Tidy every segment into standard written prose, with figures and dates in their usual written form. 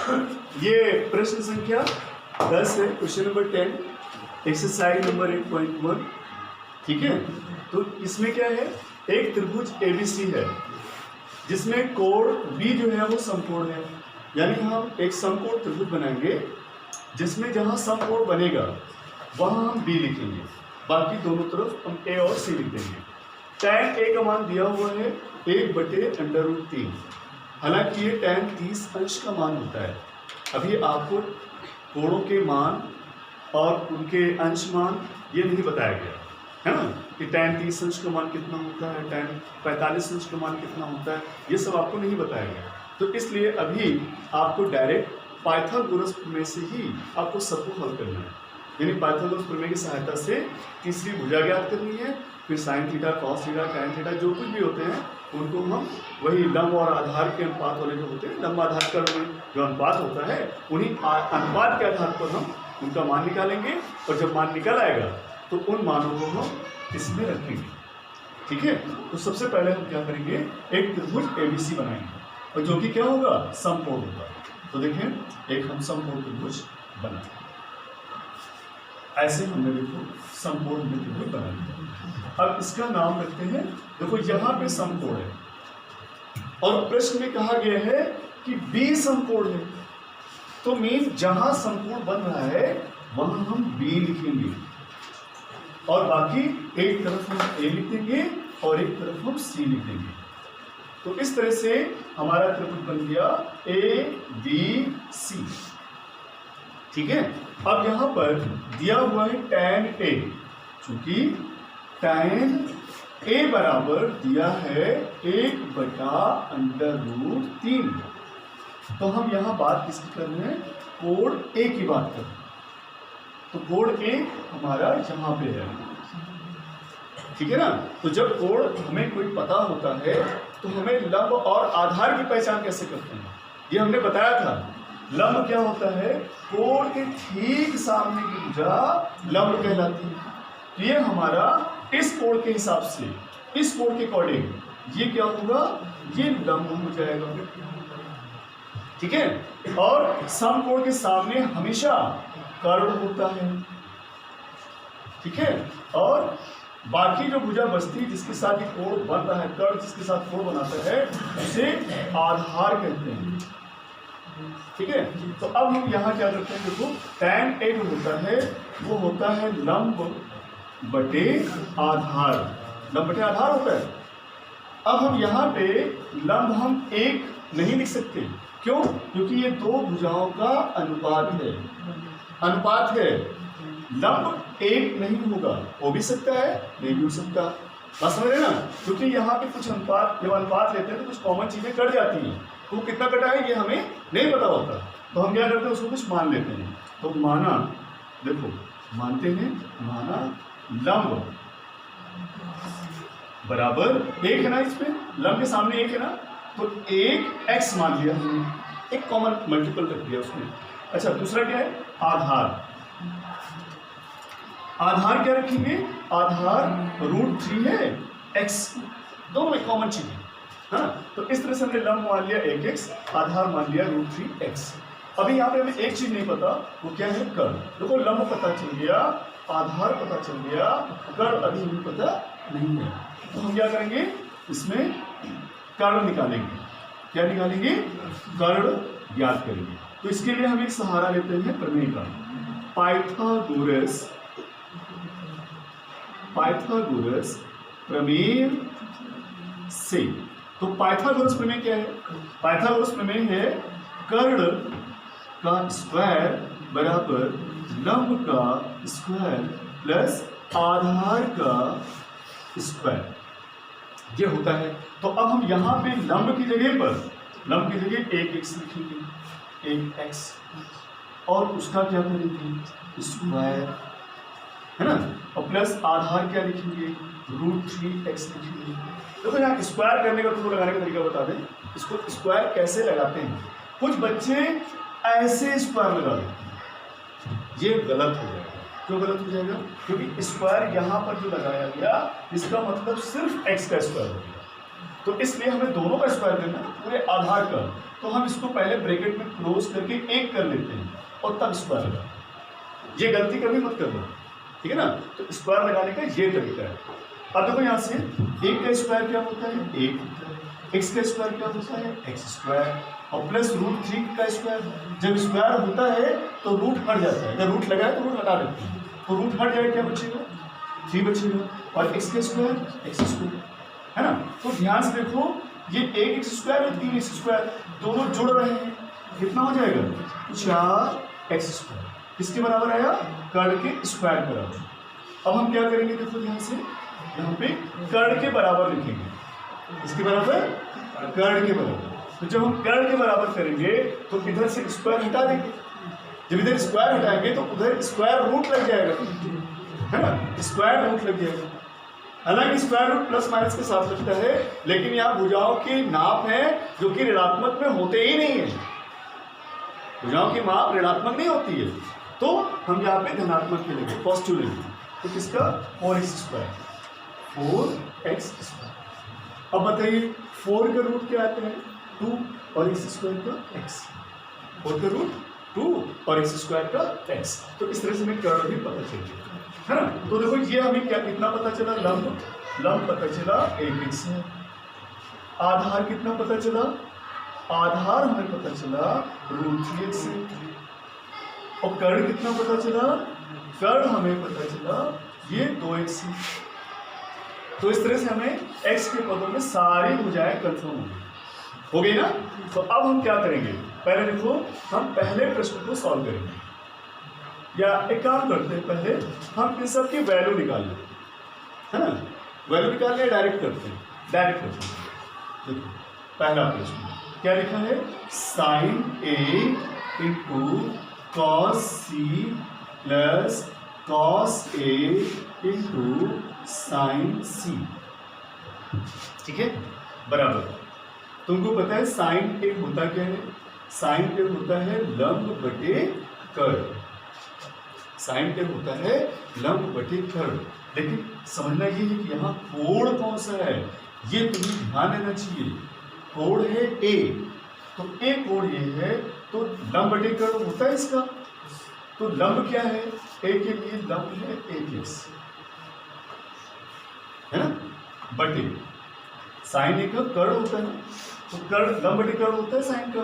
ये प्रश्न संख्या 10 है, क्वेश्चन नंबर 10, एक्सरसाइज नंबर 8.1। ठीक है, तो इसमें क्या है, एक त्रिभुज ABC है जिसमें कोण B जो है वो समकोण है। यानी हम एक समकोण त्रिभुज बनाएंगे जिसमें जहां समकोण बनेगा वहां हम B लिखेंगे, बाकी दोनों तरफ हम A और C लिख देंगे। tan A का मान दिया हुआ है 1/√3। हालांकि ये tan 30 अंश का मान होता है। अभी आपको कोणों के मान और उनके अंश मान ये नहीं बताया गया है ना, कि tan 30 अंश का मान कितना होता है, tan 45 अंश का मान कितना होता है, ये सब आपको नहीं बताया गया। तो इसलिए अभी आपको डायरेक्ट पाइथागोरस प्रमेय से ही आपको सबको हल करना है। यानी पाइथागोरस प्रमेय की सहायता से तीसरी भुजा ज्ञात करनी है, फिर sine theta, cos theta, tan theta जो कुछ भी होते हैं उनको हम वही लंब और आधार के अनुपात वाले जो होते हैं, लंब आधार का जो अनुपात होता है उन्हीं अनुपात के आधार पर हम उनका मान निकालेंगे, और जब मान निकल आएगा तो उन मानों को हम इसमें रखेंगे। ठीक है, तो सबसे पहले हम क्या करेंगे, एक त्रिभुज ABC बनाएंगे और जो कि क्या होगा, समकोण होगा। तो देखें, एक हम समकोण त्रिभुज बनाएंगे, ऐसे हमने देखो समकोण त्रिभुज बना लिया। अब इसका नाम रखते हैं, देखो यहाँ पे समकोण है और प्रश्न में कहा गया है कि B समकोण है, तो मीन जहां समकोण बन रहा है वहां हम B लिखेंगे और बाकी एक तरफ हम A लिख देंगे और एक तरफ हम C लिख देंगे। तो इस तरह से हमारा त्रिभुज बन गया ABC। ठीक है, अब यहां पर दिया हुआ है tan A, चूंकि tan A बराबर दिया है 1/√3। तो हम यहां बात किसकी कर रहे हैं, कोण A की बात कर रहे हैं। तो कोण A हमारा यहां पे है, ठीक है ना। तो जब कोण हमें कोई पता होता है तो हमें लंब और आधार की पहचान कैसे करते हैं, ये हमने बताया था। लंब क्या होता है, कोण के ठीक सामने की भुजा लंब कहलाती है। तो ये हमारा इस कोण के हिसाब से, इस कोण के अकॉर्डिंग ये क्या होगा, ये लंब हो जाएगा। ठीक है, और समकोण के सामने हमेशा कर्ण होता है। ठीक है, और बाकी जो भुजा बचती है जिसके साथ ये कोण बन रहा है, कर्ण जिसके साथ कोण बनाता है उसे आधार कहते हैं। ठीक है, तो अब हम यहाँ क्या करते हैं, देखो tan A जो होता है वो होता है लंब बटे आधार, लंब बटे आधार होता है। अब हम यहाँ पे लंब हम एक नहीं लिख सकते, क्यों, क्योंकि ये दो भुजाओं का अनुपात है, अनुपात है। लंब एक नहीं होगा, हो भी सकता है नहीं भी हो सकता, बात समझ रहे ना। क्योंकि यहाँ पे कुछ अनुपात, जब अनुपात लेते हैं तो कुछ कॉमन चीजें कट जाती हैं, तो कितना कटा है ये हमें नहीं पता होता, तो हम क्या करते हैं, उसको कुछ मान लेते हैं। तो माना, देखो मानते हैं, माना लंब बराबर एक है ना, इसमें लंब के सामने एक है ना, तो एक x मान लिया हमने, एक कॉमन मल्टीपल रख दिया उसमें। अच्छा, दूसरा क्या है, आधार। आधार क्या रखेंगे, आधार √3 है, x दोनों में कॉमन चीज है, हाँ। तो इस तरह से हमने लंब मान लिया 1x, आधार मान लिया √3x। अभी यहाँ पे हमें एक चीज नहीं पता, वो क्या है, कर्ण। देखो लंब पता चल गया, आधार पता चल गया, कर्ण अभी हमें पता नहीं है। तो हम क्या करेंगे, इसमें कर्ण निकालेंगे। क्या निकालेंगे, कर्ण ज्ञात करेंगे। तो इसके लिए हम एक सहारा लेते हैं प्रमेय का, पाइथागोरस प्रमेय से। तो पाइथागोरस प्रमेय क्या है, पाइथागोरस प्रमेय है कर्ण का स्क्वायर बराबर लंब का स्क्वायर प्लस आधार का स्क्वायर, ये होता है। तो अब हम यहाँ पे लंब की जगह पर, लंब की जगह 1x लिखेंगे, 1x, और उसका क्या करेंगे, स्क्वायर, है ना, और प्लस आधार क्या लिखेंगे, √3x लिखेंगे। देखो यहाँ स्क्वायर करने का तुमको लगाने का तरीका बता दें, इसको स्क्वायर कैसे लगाते हैं। कुछ बच्चे ऐसे स्क्वायर लगा देते हैं, ये गलत हो जाएगा। क्यों गलत हो जाएगा, क्योंकि स्क्वायर यहाँ पर जो लगाया गया इसका मतलब सिर्फ x का स्क्वायर हो गया, तो इसलिए हमें दोनों का स्क्वायर करना है, पूरे आधार का। तो हम इसको पहले ब्रैकेट में क्लोज करके 1 कर लेते हैं और तब स्क्वायर लगाते। ये गलती कभी मत करना, ठीक है ना। तो स्क्वायर लगाने का ये तरीका है। अब देखो यहाँ से 1 का स्क्वायर क्या होता है, 1 होता है। x का स्क्वायर क्या होता है, x स्क्वायर, और प्लस √3 का स्क्वायर। जब स्क्वायर होता है तो रूट हट जाता है, अगर रूट लगाए तो रूट हटा देते हैं, तो रूट हट जाए क्या बचेगा, 3 बचेगा। और x का स्क्वायर x स्क्वायर, है ना। तो ध्यान से देखो, ये 1x स्क्वायर और 3x स्क्वायर दोनों जुड़ रहे हैं, कितना हो जाएगा, 4x स्क्वायर। किसके बराबर आया, कर्ण के स्क्वायर के बराबर। अब हम क्या करेंगे, देखो ध्यान से, यहाँ पे कर्ण के बराबर लिखेंगे। इसके बराबर, कर्ण के बराबर। तो जब हम कर्ण के बराबर करेंगे तो इधर से स्क्वायर हटा देंगे। जब इधर स्क्वायर हटाएंगे तो उधर स्क्वायर रूट लग जाएगा, है ना, स्क्वायर रूट लग जाएगा। हालांकि स्क्वायर रूट प्लस माइनस के साथ लगता है, लेकिन यहाँ भुजाओं की नाप है जो कि ऋणात्मक में होते ही नहीं है। भुजाओं की माप ऋणात्मक नहीं होती है, तो हम यहाँ पे धनात्मक लेंगे, पॉजिटिव लेंगे। तो किसका, 4x स्क्वायर, 4x स्क्वायर। अब बताइए 4 का रूट क्या आता है, 2, और x स्क्वायर का x। 4 का रूट 2 और x स्क्वायर का x। तो इस तरह से हमें कर्ण भी पता चल गया, है ना। तो देखो ये हमें क्या, कितना पता चला, लंब पता चला 1x है। आधार कितना पता चला, आधार हमें पता चला √3x है। और कर्ण कितना पता चला, कर्ण हमें पता चला ये 2x है। तो इस तरह से हमें x के पदों में सारी भुजाएं कंफर्म हो गई ना। तो अब हम क्या करेंगे, पहले देखो हम पहले प्रश्न को सॉल्व करेंगे, या एक काम करते हैं, पहले हम इन सब की वैल्यू निकाल लें, है ना। वैल्यू निकालने डायरेक्ट करते हैं, देखो पहला प्रश्न क्या लिखा है, sin a into cos c plus cos a into sin c, ठीक है, बराबर। तुमको पता है sin a होता क्या है, sin a होता है लंब बटे कर्ण। sin a होता है लंब बटे कर्ण। लेकिन समझना ये है कि यहाँ कोण कौन सा है, ये तुम्हें ध्यान देना चाहिए। कोण है a, तो a कोण ये है, तो लंब बटे कर्ण होता है इसका। तो लंब क्या है, a के लिए लंब है a+, है ना, बटे साइन a का कर्ण होता है, तो कर्ण लंब बटे कर्ण होता है साइन का।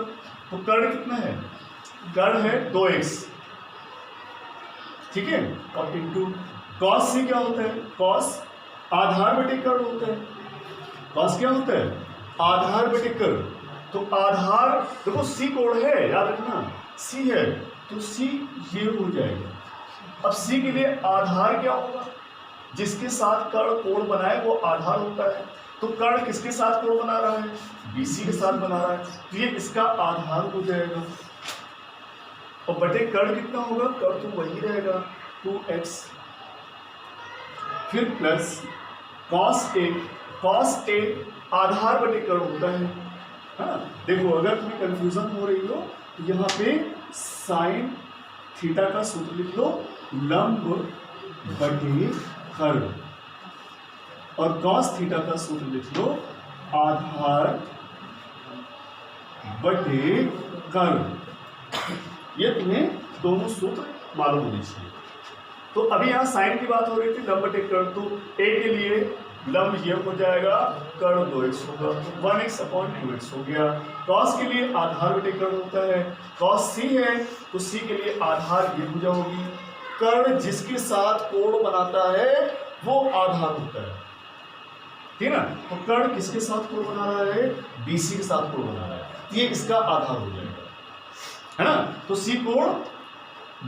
तो कर्ण कितना है, कर्ण है 2x, ठीक है, और इंटू cos c क्या होता है, cos आधार बटे कर्ण होता है। cos क्या होता है, आधार बटे कर्ण। तो आधार देखो c कोण है, याद रखना c है, तो c ये हो जाएगा। अब c के लिए आधार क्या होगा, जिसके साथ कर्ण कोण बनाए वो आधार होता है। तो कर्ण किसके साथ कोण बना रहा है, BC के साथ बना रहा है, तो ये इसका आधार हो जाएगा। और बटे कर्ण कितना होगा, कर्ण तो वही रहेगा 2x, फिर प्लस cos a आधार बटे कर्ण होता है। हाँ देखो, अगर तुम्हें कंफ्यूजन हो रही हो तो यहाँ पे साइन थीटा का सूत्र लिख लो, लंब बटे कर्ण, और cos थीटा का सूत्र लिख लो, आधार बटे कर्ण। ये तुम्हें दोनों सूत्र मालूम होने चाहिए। तो अभी यहाँ साइन की बात हो रही थी, लंब बटे कर्ण, तो a के लिए लंब ये हो जाएगा, कर्ण 2x होगा, 1x/2x हो गया। cos के लिए आधार बटे कर्ण होता है, cos c है तो c के लिए आधार ये भुजा होगी। कर्ण जिसके साथ कोण बनाता है वो आधार होता है, ठीक है ना। तो कर्ण किसके साथ कोण बना रहा है, BC के साथ कोण बना रहा है, तो ये इसका आधार हो जाएगा, है ना। तो c कोण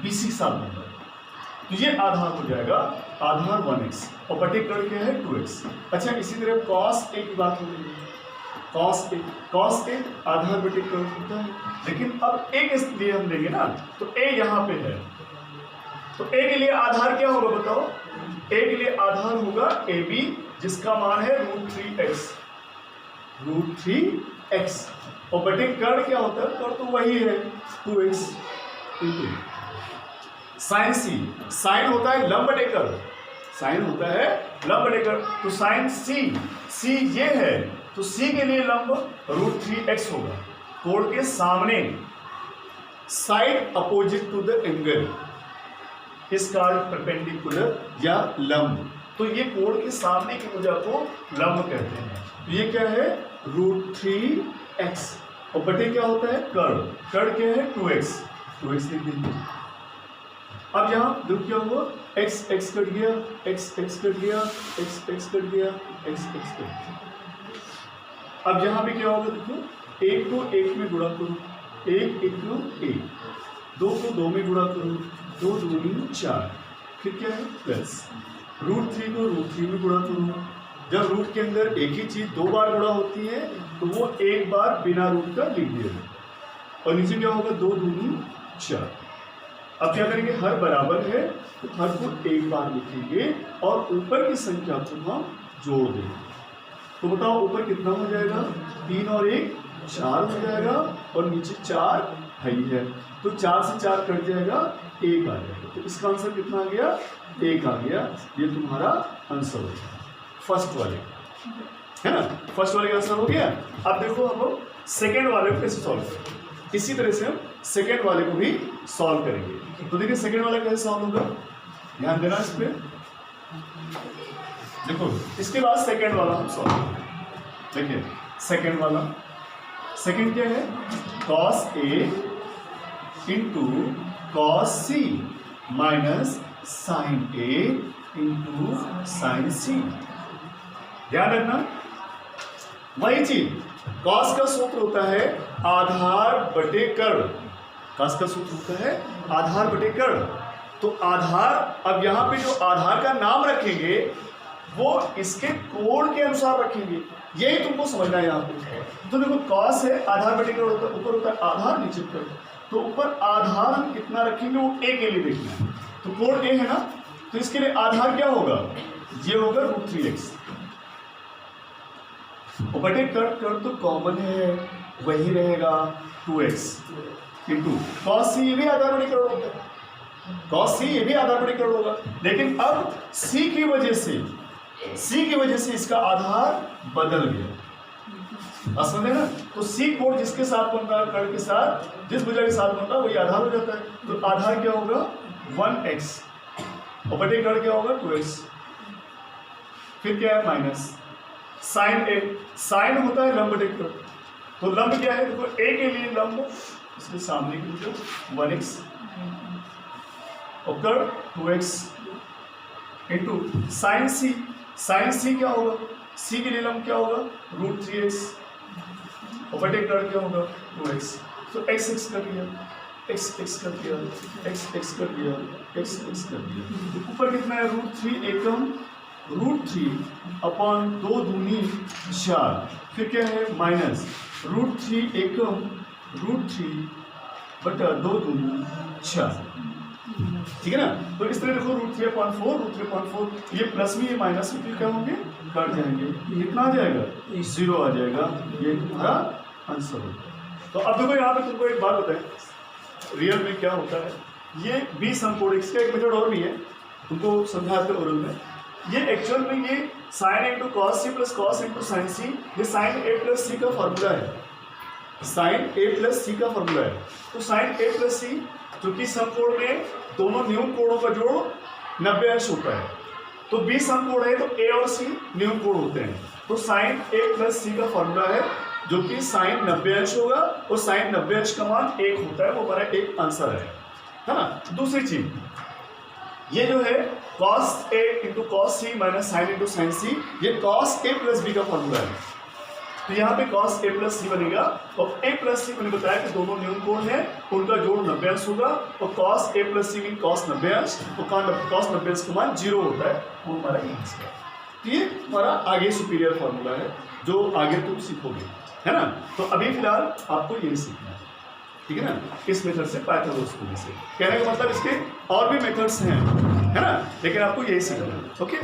BC के साथ बन रहा है, तो ये आधार हो जाएगा, आधार 1x, और बटे कर्ण क्या है 2x। अच्छा, इसी तरह cos a की बात हो रही है, cos a आधार बटे कर्ण होता है, लेकिन अब a के लिए हम लेंगे ना, तो a यहाँ पे है, तो a के लिए आधार क्या होगा बताओ, a के लिए आधार होगा AB, जिसका मान है √3x, और बटे कर्ण क्या होता है, कर्ण तो वही है 2x। साइन c, साइन होता है लंब बटे कर्ण, साइन होता है लंब बटे कर्ण, तो साइन c ये है, तो सी के लिए लंब √3x होगा। कोण के सामने, side opposite to the angle is called perpendicular या लंब। तो ये कोण के सामने की भुजा को लंब कहते हैं। तो ये क्या है √3x और बटे क्या होता है कर्ण। कर्ण क्या है 2x लिख देंगे। अब यहाँ देखो क्या हुआ x कट गया, x कट गया, x कट गया, x कट गया। अब यहाँ पे क्या होगा देखो, 1 को 1 में गुणा करो, 1 को 1, 2 को 2 में गुणा करो, 2 दूनी 4, फिर क्या है प्लस √3 को √3 में गुणा करो। जब रूट के अंदर एक ही चीज 2 बार गुणा होती है तो वो एक बार बिना रूट का लिख दिया और नीचे क्या होगा 2 दूनी 4। अब क्या करेंगे, हर बराबर है तो हर को एक बार लिखेंगे और ऊपर की संख्या को हम जोड़ देंगे। तो बताओ ऊपर कितना हो जाएगा, 3 और 1 4 हो जाएगा और नीचे 4 है तो 4 से 4 कट जाएगा, 1 आ जाएगा। तो इसका आंसर कितना आ गया, 1 आ गया। ये तुम्हारा आंसर हो गया फर्स्ट वाले, है ना। फर्स्ट वाले का आंसर हो गया। अब देखो हम लोग सेकेंड वाले को कैसे सॉल्व करेंगे। इसी तरह से हम सेकेंड वाले को भी सॉल्व करेंगे। तो देखिए सेकेंड वाला कैसे सॉल्व होगा, ध्यान देना इस पे। देखो इसके बाद सेकेंड वाला हम सॉल्व करेंगे। देखिए सेकेंड वाला, सेकेंड क्या है cos A into cos C minus sin A into sin C। ध्यान रखना वही चीज, cos का सूत्र होता है आधार बटे कर्ण। cos का सूत्र होता है आधार बटे कर्ण। तो आधार, अब यहाँ पे जो आधार का नाम रखेंगे वो इसके कोण के अनुसार रखेंगे, यही तुमको समझना है यहाँ पे। तो देखो cos है आधार बटे कर्ण होता है, ऊपर होता है आधार नीचे कर्ण। तो ऊपर आधार हम कितना रखेंगे वो a के लिए देखना है। तो कोण a है ना, तो इसके लिए आधार क्या होगा, ये होगा √3x और बटे कर्ण तो कॉमन है वही रहेगा 2x इंटू cos C, ये भी आधार बटे कर्ण होता है। cos C ये भी आधार बटे कर्ण होगा, लेकिन अब C की वजह से इसका आधार बदल गया। समझे ना। तो C कोण जिसके साथ बनता है, कर्ण के साथ, जिस भुजा के साथ बनता है वही आधार हो जाता है। तो आधार क्या होगा 1x और बटे कर्ण क्या होगा 2x। फिर क्या है माइनस साइन A, साइन होता है लंब बटे कर्ण। तो लंब क्या है देखो, A के लिए लंब इसके सामने की भुजा 1x और कर्ण 2x into sine C। Sine C क्या होगा, C के लिए लंब क्या होगा √3x और बटे कर्ण क्या होगा 2x। तो x कर दिया, x कर दिया, x कर दिया, x कर दिया। ऊपर कितना है √3 एकम √3 अपॉन 2 दूनी 4, फिर क्या है माइनस √3 एकम √3 बटा 2 दूनी 4। ठीक है ना। तो इस तरह देखो √3/4 ये प्लस में ये माइनस में फिर क्या होंगे कट जाएंगे, कितना आ जाएगा 0 आ जाएगा। ये तुम्हारा आंसर होगा। तो अब देखो यहाँ पे तुमको एक बात बताएं रियल में क्या होता है। ये 20 समकोण, इसका एक मेथड और भी है, तुमको समझाते ओरल में। ये एक्चुअल में ये sin A into cos C plus cos into sin C, ये sin A प्लस C का फॉर्मूला है। sin A प्लस C का फॉर्मूला है। तो sin A प्लस C जो कि समकोण में दोनों न्यून कोणों का जोड़ 90 अंश होता है। तो 20 समकोण है तो A और C न्यून कोण होते हैं। तो sin A प्लस C का फॉर्मूला है जो कि sin 90 अंश होगा और sin 90 अंश का मान 1 होता है, वो हमारा एक आंसर है ना। दूसरी चीज ये जो है cos A into cos C minus sin into sin C, ये cos A प्लस B का फॉर्मूला है। तो यहाँ पे cos A प्लस C बनेगा और A प्लस C मैंने बताया कि दोनों न्यून कोण है, उनका जोड़ 90 अंश होगा और cos A plus C mean cos 90 अंश, तो cos 90 अंश का मान 0 होता है, वो हमारा आंसर है। तो ये हमारा आगे सुपीरियर फॉर्मूला है जो आगे तुम सीखोगे, है ना। तो अभी फिलहाल आपको यही सीखना है, ठीक है ना, इस मेथड से पाइथागोरस थ्योरम से। कहने का मतलब इसके और भी मेथड्स हैं, है ना, लेकिन आपको यही सीखना है। ओके।